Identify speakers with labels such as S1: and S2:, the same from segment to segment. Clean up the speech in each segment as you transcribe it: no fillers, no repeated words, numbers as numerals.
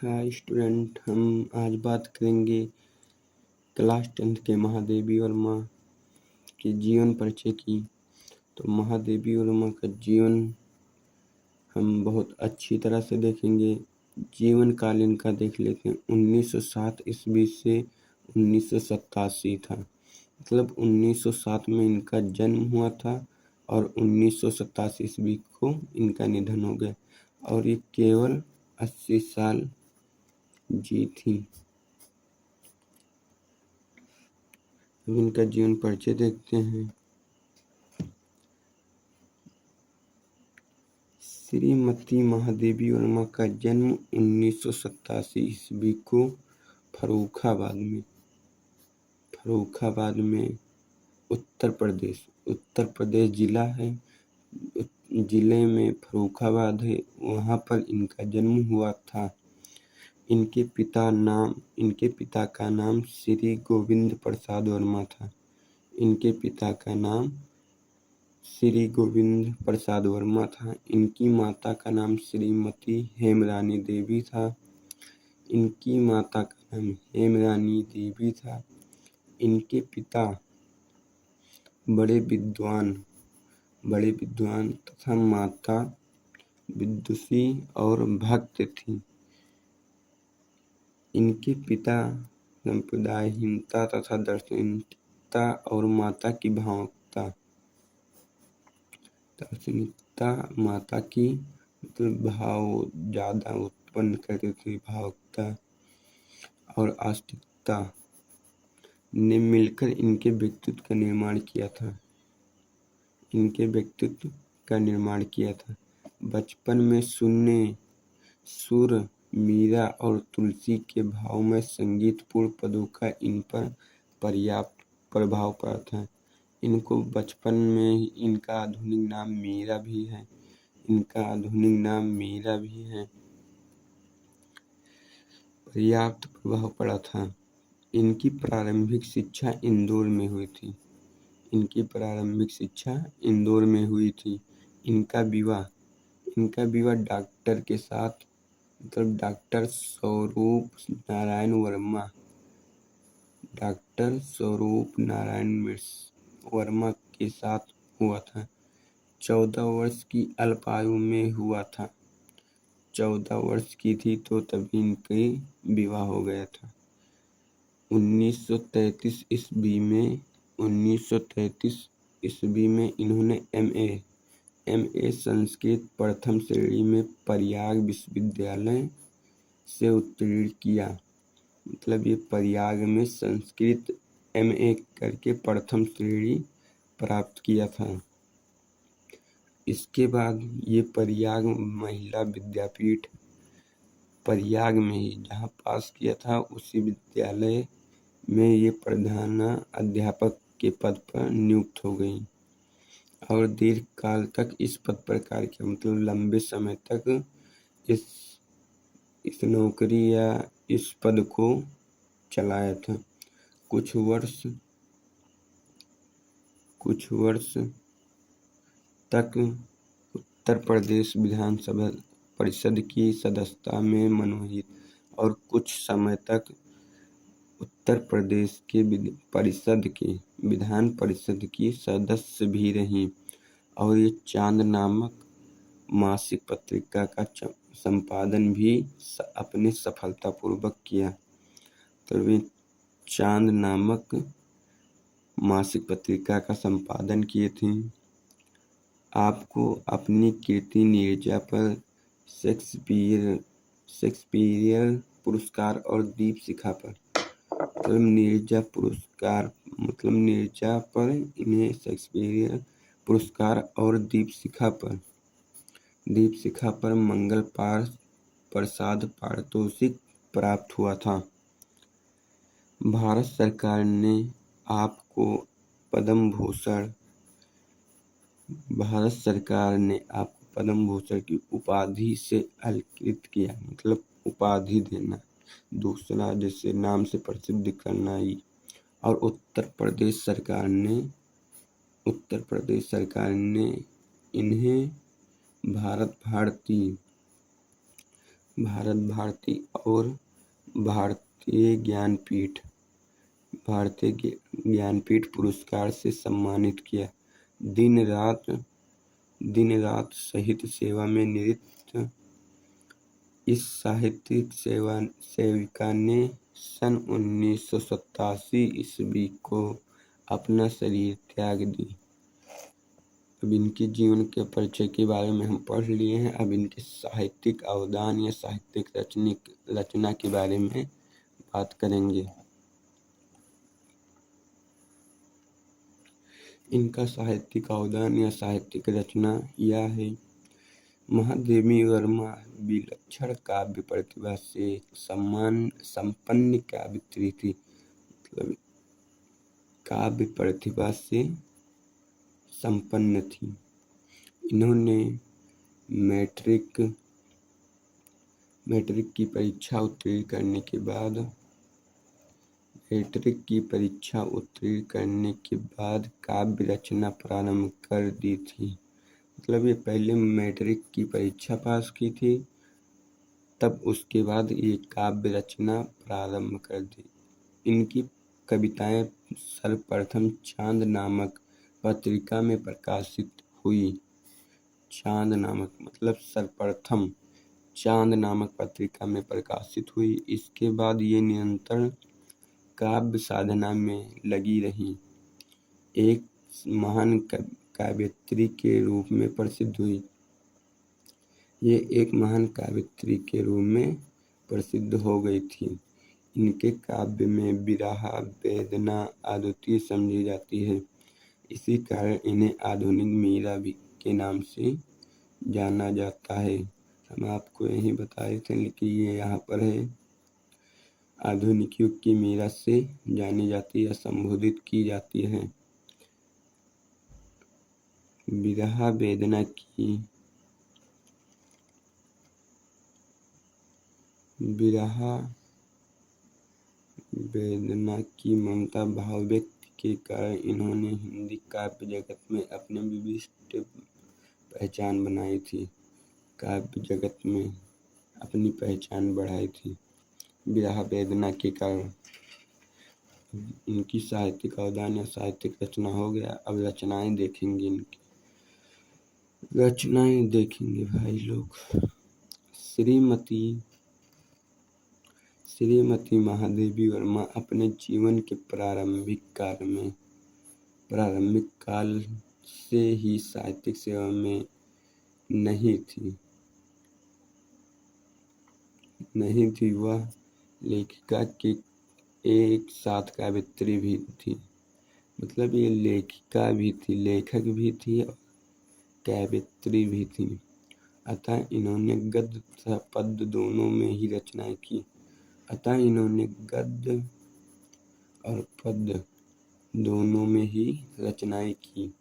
S1: Hi student, हम आज बात करेंगे क्लास 10th के महादेवी वर्मा के जीवन परिचय की। तो महादेवी वर्मा का जीवन हम बहुत अच्छी तरह से देखेंगे। जीवन काल इनका देख लेते हैं। 1907 ईस्वी से 1987 था, मतलब 1907 में इनका जन्म हुआ था और 1987 ईस्वी को इनका निधन हो गया और ये केवल 80 साल जी थी। अब इनका जीवन परिचय देखते हैं। श्रीमती महादेवी वर्मा का जन्म 1987 ईस्वी को फर्रुखाबाद में उत्तर प्रदेश जिला है। जिले में फर्रुखाबाद है, वहाँ पर इनका जन्म हुआ था। इनके पिता का नाम श्री गोविंद प्रसाद वर्मा था। इनकी माता का नाम श्रीमती हेमरानी देवी था। इनके पिता बड़े विद्वान तथा माता विदुषी और भक्त थी। इनके पिता संप्रदायहीनता तथा दार्शनिकता और माता की भाव ज़्यादा उत्पन्न करते थे। भावुकता और आस्तिकता ने मिलकर इनके व्यक्तित्व का निर्माण किया था। बचपन में सुनने सुर, मीरा और तुलसी के भाव में संगीतपूर्ण पदों का इन पर पर्याप्त प्रभाव पड़ा था। इनको बचपन में ही इनका आधुनिक नाम मीरा भी है। पर्याप्त प्रभाव पड़ा था। इनकी प्रारंभिक शिक्षा इंदौर में हुई थी। इनका विवाह डॉक्टर स्वरूप नारायण वर्मा के साथ हुआ था। 14 वर्ष की अल्प आयु में हुआ था। 14 वर्ष की थी तो तभी इनके विवाह हो गया था। 1933 ईस्वी में इन्होंने एमए संस्कृत प्रथम श्रेणी में प्रयाग विश्वविद्यालय से उत्तीर्ण किया। मतलब ये प्रयाग में संस्कृत एमए करके प्रथम श्रेणी प्राप्त किया था। इसके बाद ये प्रयाग महिला विद्यापीठ प्रयाग में ही जहाँ पास किया था, उसी विद्यालय में ये प्रधान अध्यापक के पद पर नियुक्त हो गई और दीर्घ काल तक इस पद पर कार्य किया। मतलब लंबे समय तक इस नौकरी या इस पद को चलाया था। कुछ वर्ष तक उत्तर प्रदेश विधानसभा परिषद की सदस्यता में मनोनीत और कुछ समय तक उत्तर प्रदेश के विधान परिषद की सदस्य भी रहीं और ये चांद नामक मासिक पत्रिका का संपादन भी अपने सफलतापूर्वक किया। तो वे चांद नामक मासिक पत्रिका का संपादन किए थे। आपको अपनी कीर्ति नीरजा पर शेक्सपियर पुरस्कार और दीपशिखा पर नीरजा पर इन्हें शेक्सपियर पुरस्कार और दीपशिखा पर मंगल प्रसाद पारितोषिक प्राप्त हुआ था। भारत सरकार ने आपको पद्म भूषण की उपाधि से अलंकृत किया। मतलब उपाधि देना, दूसरा जैसे नाम से प्रसिद्ध करना ही। और उत्तर प्रदेश सरकार ने इन्हें भारत भारत भारती और भारतीय ज्ञानपीठ पुरस्कार से सम्मानित किया। दिन रात साहित्य सेवा में निरत इस साहित्यिक सेविका ने सन 1987 ईस्वी को अपना शरीर त्याग दी। अब इनके जीवन के परिचय के बारे में हम पढ़ लिए हैं। अब इनके साहित्यिक अवदान या साहित्यिक रचना के बारे में बात करेंगे। इनका साहित्यिक अवदान या साहित्यिक रचना यह है। महादेवी वर्मा विलक्षण काव्य प्रतिभा से संपन्न काव्यत्री थी। मतलब काव्य प्रतिभा से संपन्न थी। इन्होंने मैट्रिक की परीक्षा उत्तीर्ण करने के बाद काव्य रचना प्रारंभ कर दी थी। मतलब ये पहले मैट्रिक की परीक्षा पास की थी, तब उसके बाद ये काव्य रचना प्रारंभ कर दी। इनकी कविताएं सर्वप्रथम चांद नामक पत्रिका में प्रकाशित हुई। चांद नामक पत्रिका में प्रकाशित हुई। इसके बाद ये निरंतर काव्य साधना में लगी रही। एक महान काव्यत्री के रूप में प्रसिद्ध हुई। ये एक महान काव्यत्री के रूप में प्रसिद्ध हो गई थी। इनके काव्य में विरह वेदना अद्वितीय समझी जाती है। इसी कारण इन्हें आधुनिक मीरा के नाम से जाना जाता है। हम आपको यही बताए थे, लेकिन ये यहाँ पर है। आधुनिक युग की मीरा से जानी जाती है, संबोधित की जाती है। विरह वेदना की ममता भाव व्यक्त के कारण इन्होंने हिंदी काव्य जगत में अपनी विशिष्ट पहचान बनाई थी। काव्य जगत में अपनी पहचान बढ़ाई थी विरह वेदना के कारण। इनकी साहित्यिक अवदान या साहित्यिक रचना हो गया। अब रचनाएं देखेंगे। इनकी रचनाएं देखेंगे भाई लोग। श्रीमती महादेवी वर्मा अपने जीवन के प्रारंभिक काल से ही साहित्यिक सेवा में नहीं थी। वह लेखिका के एक साथ काव्यत्री भी थी। मतलब ये लेखिका भी थी, लेखक भी थी और काव्यत्री भी थी। अतः इन्होंने गद्य तथा पद्य दोनों में ही रचनाएं की।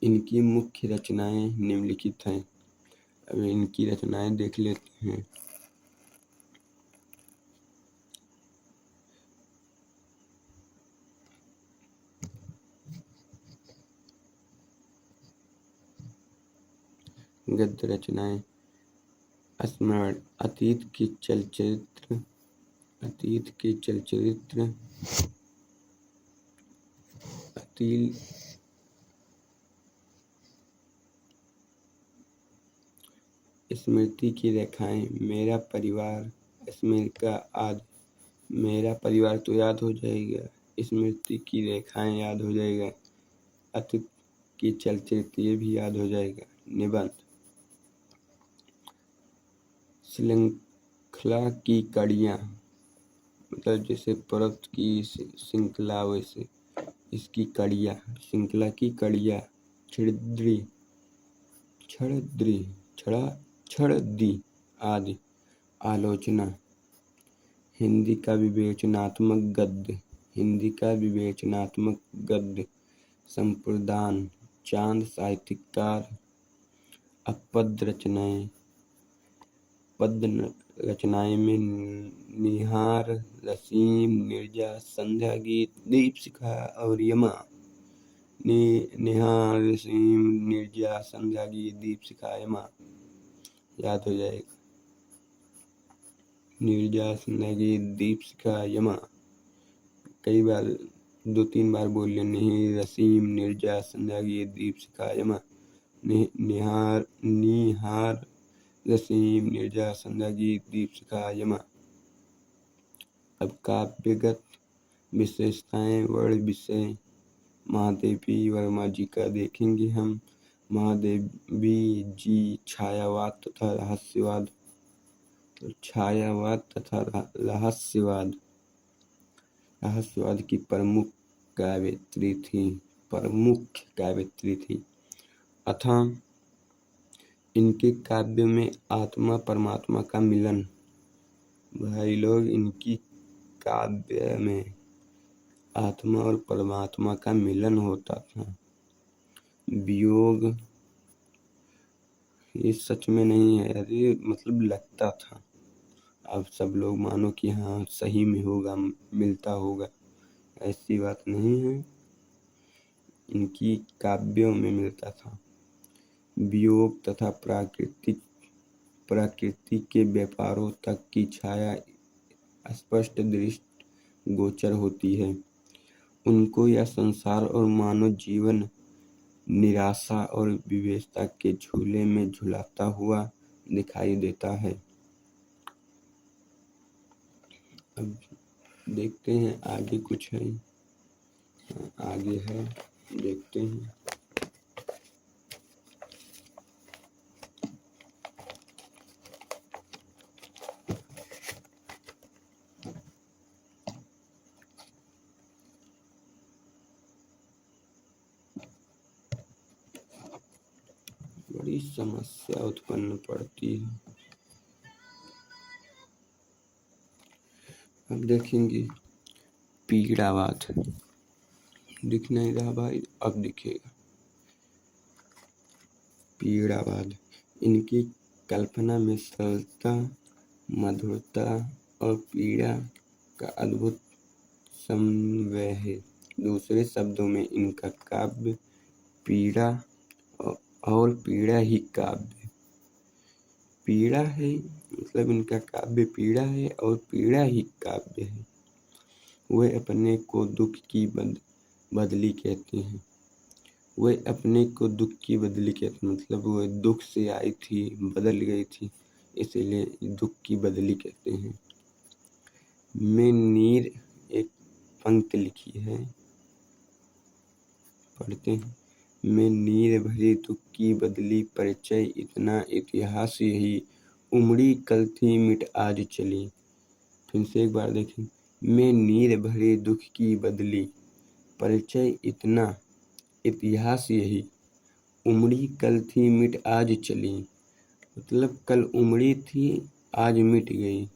S1: इनकी मुख्य रचनाएं निम्नलिखित हैं। अब इनकी रचनाएं देख लेते हैं। गद्य रचनाएं स्मरण, अतीत के चलचित्र, स्मृति की रेखाएं, मेरा परिवार तो याद हो जाएगा, स्मृति की रेखाएं याद हो जाएगा, अतीत की चलचित्र ये भी याद हो जाएगा। निबंध, श्रृंखला की कड़ियाँ, मतलब जैसे पर्वत की श्रृंखला वैसे इसकी कड़ियाँ, श्रृंखला की कड़ियाँ। छड़दी आदि। आलोचना, हिंदी का विवेचनात्मक गद्य। संप्रदान, चांद साहित्यकार। पद्य रचनाएं में निहार, रसीम, निर्जा, संध्या गीत, दीपशिखा और यमा। निहार, रसीम, निर्जा, संध्या गीत, दीपशिखा, यमा याद हो जाएगा। निर्जा संध्यागी दीप्सिका यमा। कई बार 2-3 बार बोल लें। रसीम निर्जा संध्यागी दीप्सिका यमा। निहार रसीम निर्जा संध्यागी दीप्सिका यमा। अब काव्यगत विशेषताएं वर्ण विषय महादेवी वर्मा जी का देखेंगे हम। महादेवी जी छायावाद तथा रहस्यवाद। तो छायावाद तथा रहस्यवाद की प्रमुख काव्यत्री थी अतः इनके काव्य में आत्मा परमात्मा का मिलन। भाई लोग, इनकी काव्य में आत्मा और परमात्मा का मिलन होता था। वियोग ये सच में नहीं है, अरे मतलब लगता था। अब सब लोग मानो कि हाँ सही में होगा, मिलता होगा, ऐसी बात नहीं है। इनकी काव्यों में मिलता था। वियोग तथा प्रकृति के व्यापारों तक की छाया स्पष्ट दृष्टि गोचर होती है। उनको यह संसार और मानव जीवन निराशा और विवेचता के झूले में झुलाता हुआ दिखाई देता है। अब देखते हैं आगे कुछ है, आगे है, देखते हैं। बड़ी समस्या उत्पन्न पड़ती है। अब देखेंगे पीड़ावाद। दिख नहीं रहा भाई, अब दिखेगा। पीड़ावाद इनकी कल्पना में सरलता, मधुरता और पीड़ा का अद्भुत समन्वय है। दूसरे शब्दों में इनका काव्य पीड़ा और पीड़ा ही काव्य। पीड़ा है मतलब इनका काव्य पीड़ा है और पीड़ा ही काव्य है। वे अपने को दुख की बदली कहते हैं। वे अपने को दुख की बदली कहते हैं, मतलब वो दुख से आई थी, बदल गई थी, इसीलिए दुख की बदली कहते हैं। में नीर एक पंक्ति लिखी है, पढ़ते हैं। में नीर भरी दुख की बदली परिचय इतना इतिहास यही, उमड़ी कल थी मिट आज चली। फिर से एक बार देखें। में नीर भरी दुख की बदली परिचय इतना इतिहास यही, उमड़ी कल थी मिट आज चली। मतलब कल उमड़ी थी, आज मिट गई।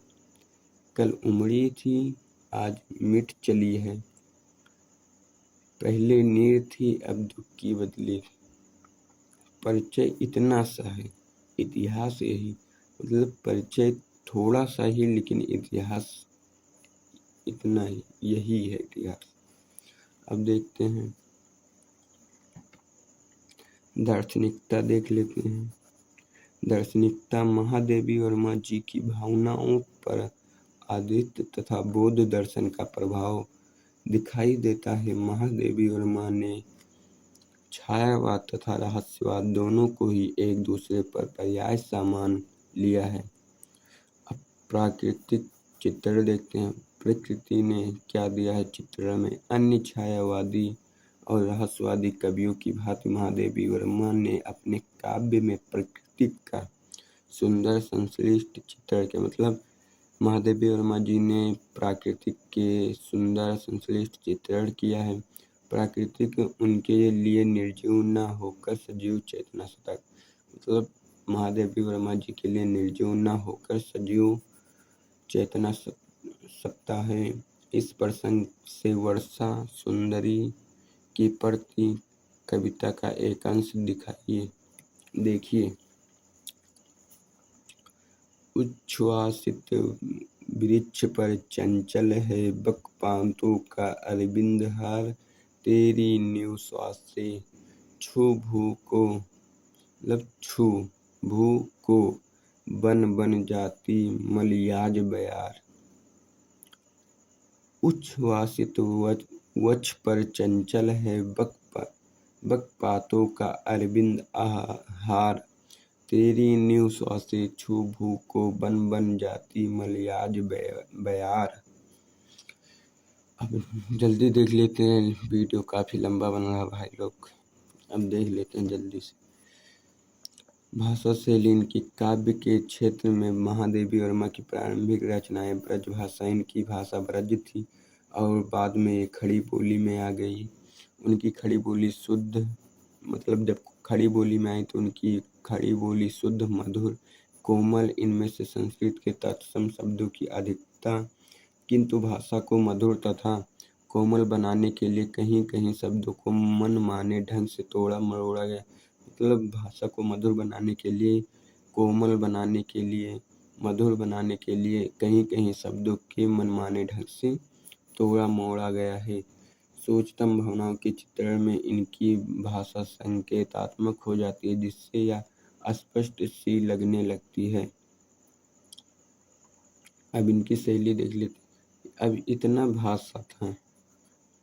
S1: कल उमड़ी थी, आज मिट चली है। पहले नीर थी, अब दुख की बदली। परिचय इतना सा है, इतिहास यही। मतलब परिचय थोड़ा सा ही, लेकिन इतिहास इतना ही, यही है इतिहास। अब देखते हैं दार्शनिकता, देख लेते हैं। दार्शनिकता महादेवी वर्मा जी की भावनाओं पर आदित्य तथा बौद्ध दर्शन का प्रभाव दिखाई देता है। महादेवी वर्मा ने छायावाद तथा रहस्यवाद दोनों को ही एक दूसरे पर पर्याय समान लिया है। अब प्राकृतिक चित्रण देखते हैं। प्रकृति ने क्या दिया है चित्रण में। अन्य छायावादी और रहस्यवादी कवियों की भांति महादेवी वर्मा ने अपने काव्य में प्रकृति का सुंदर संश्लिष्ट चित्रण किया। मतलब महादेवी वर्मा जी ने प्राकृतिक के सुंदर संश्लिष्ट चित्रण किया है। प्राकृतिक उनके लिए निर्जीव न होकर सजीव चेतना सत्ता, मतलब महादेवी वर्मा जी के लिए निर्जीव न होकर सजीव चेतना सत्ता है। इस प्रसंग से वर्षा सुंदरी की प्रति कविता का एक अंश देखिए। उच्छ्वासित वृक्ष पर चंचल है बकपांतों का अरविंद हार, तेरी नींव श्वास से छू भू को बन बन जाती मलियाज बयार। उच्छ्वासित वक्ष पर चंचल है बकपातों का अरविंद आहार। तेरी नींव श्वासे छू भू को बन बन जाती मलियाज बयार। अब जल्दी देख लेते हैं, वीडियो काफ़ी लंबा बन रहा भाई लोग, अब देख लेते हैं जल्दी से। भाषा शैली इनकी काव्य के क्षेत्र में महादेवी वर्मा की प्रारंभिक रचनाएं ब्रज भाषा, इनकी भाषा ब्रज थी और बाद में ये खड़ी बोली में आ गई। उनकी खड़ी बोली शुद्ध, मतलब जब खड़ी बोली में आई तो उनकी खड़ी बोली शुद्ध, मधुर, कोमल, इनमें से संस्कृत के तत्सम शब्दों की अधिकता, किंतु भाषा को मधुर तथा कोमल बनाने के लिए कहीं कहीं शब्दों को मनमाने ढंग से तोड़ा मरोड़ा गया। मतलब भाषा को मधुर बनाने के लिए, कोमल बनाने के लिए, मधुर बनाने के लिए कहीं कहीं शब्दों के मनमाने ढंग से तोड़ा मोड़ा गया है। सोचतम भावनाओं के चित्रण में इनकी भाषा संकेतात्मक हो जाती है, जिससे यह अस्पष्ट सी लगने लगती है। अब इनकी शैली देख लेते। अब इतना भाषा था,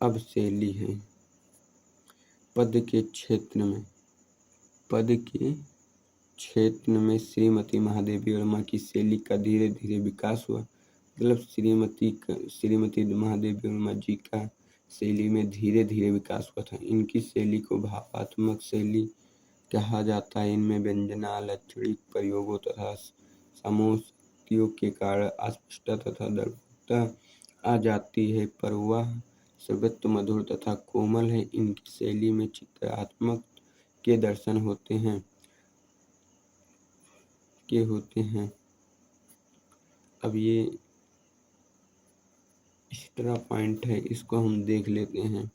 S1: अब शैली है। पद के क्षेत्र में श्रीमती महादेवी वर्मा की शैली का धीरे धीरे विकास हुआ। मतलब श्रीमती महादेवी वर्मा जी का शैली में धीरे धीरे विकास हुआ था। इनकी शैली को भावात्मक शैली कहा जाता है। इनमें व्यंजनालक्षणिक प्रयोगों तथा समोक्तियों के कारण अस्पष्टता तथा दर्पणता आ जाती है, पर वह सर्वत्र मधुर तथा कोमल है। इनकी शैली में चित्रात्मक के दर्शन होते हैं। अब ये एक्स्ट्रा पॉइंट है, इसको हम देख लेते हैं।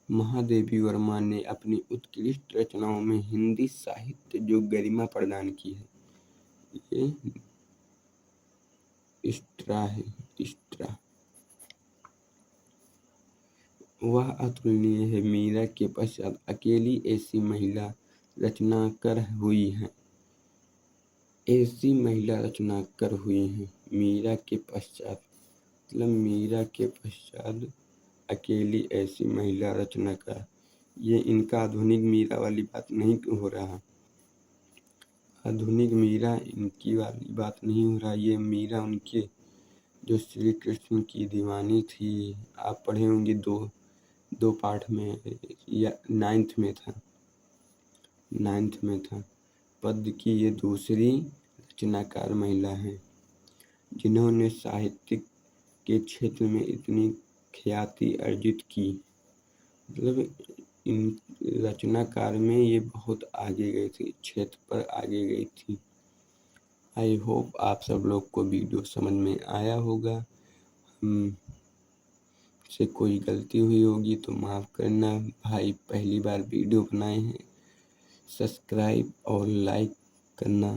S1: महादेवी वर्मा ने अपनी उत्कृष्ट रचनाओं में हिंदी साहित्य जो गरिमा प्रदान की है, ये एक्स्ट्रा है। वह अतुलनीय है। मीरा के पश्चात अकेली ऐसी महिला रचनाकार हुई हैं। मीरा के पश्चात, मतलब मीरा के पश्चात अकेली ऐसी महिला रचनाकार। ये इनका आधुनिक मीरा वाली बात नहीं हो रहा। आधुनिक मीरा इनकी वाली बात नहीं हो रहा। ये मीरा उनके जो श्री कृष्ण की दीवानी थी, आप पढ़े होंगे दो पाठ में, या 9th में था। पद की ये दूसरी रचनाकार महिला हैं जिन्होंने साहित्य के क्षेत्र में इतनी ख्याति अर्जित की। मतलब इन रचनाकार में ये बहुत आगे गई थी, क्षेत्र पर आगे गई थी। आई होप आप सब लोग को वीडियो समझ में आया होगा। से कोई गलती हुई होगी तो माफ़ करना भाई, पहली बार वीडियो बनाए हैं। सब्सक्राइब और लाइक करना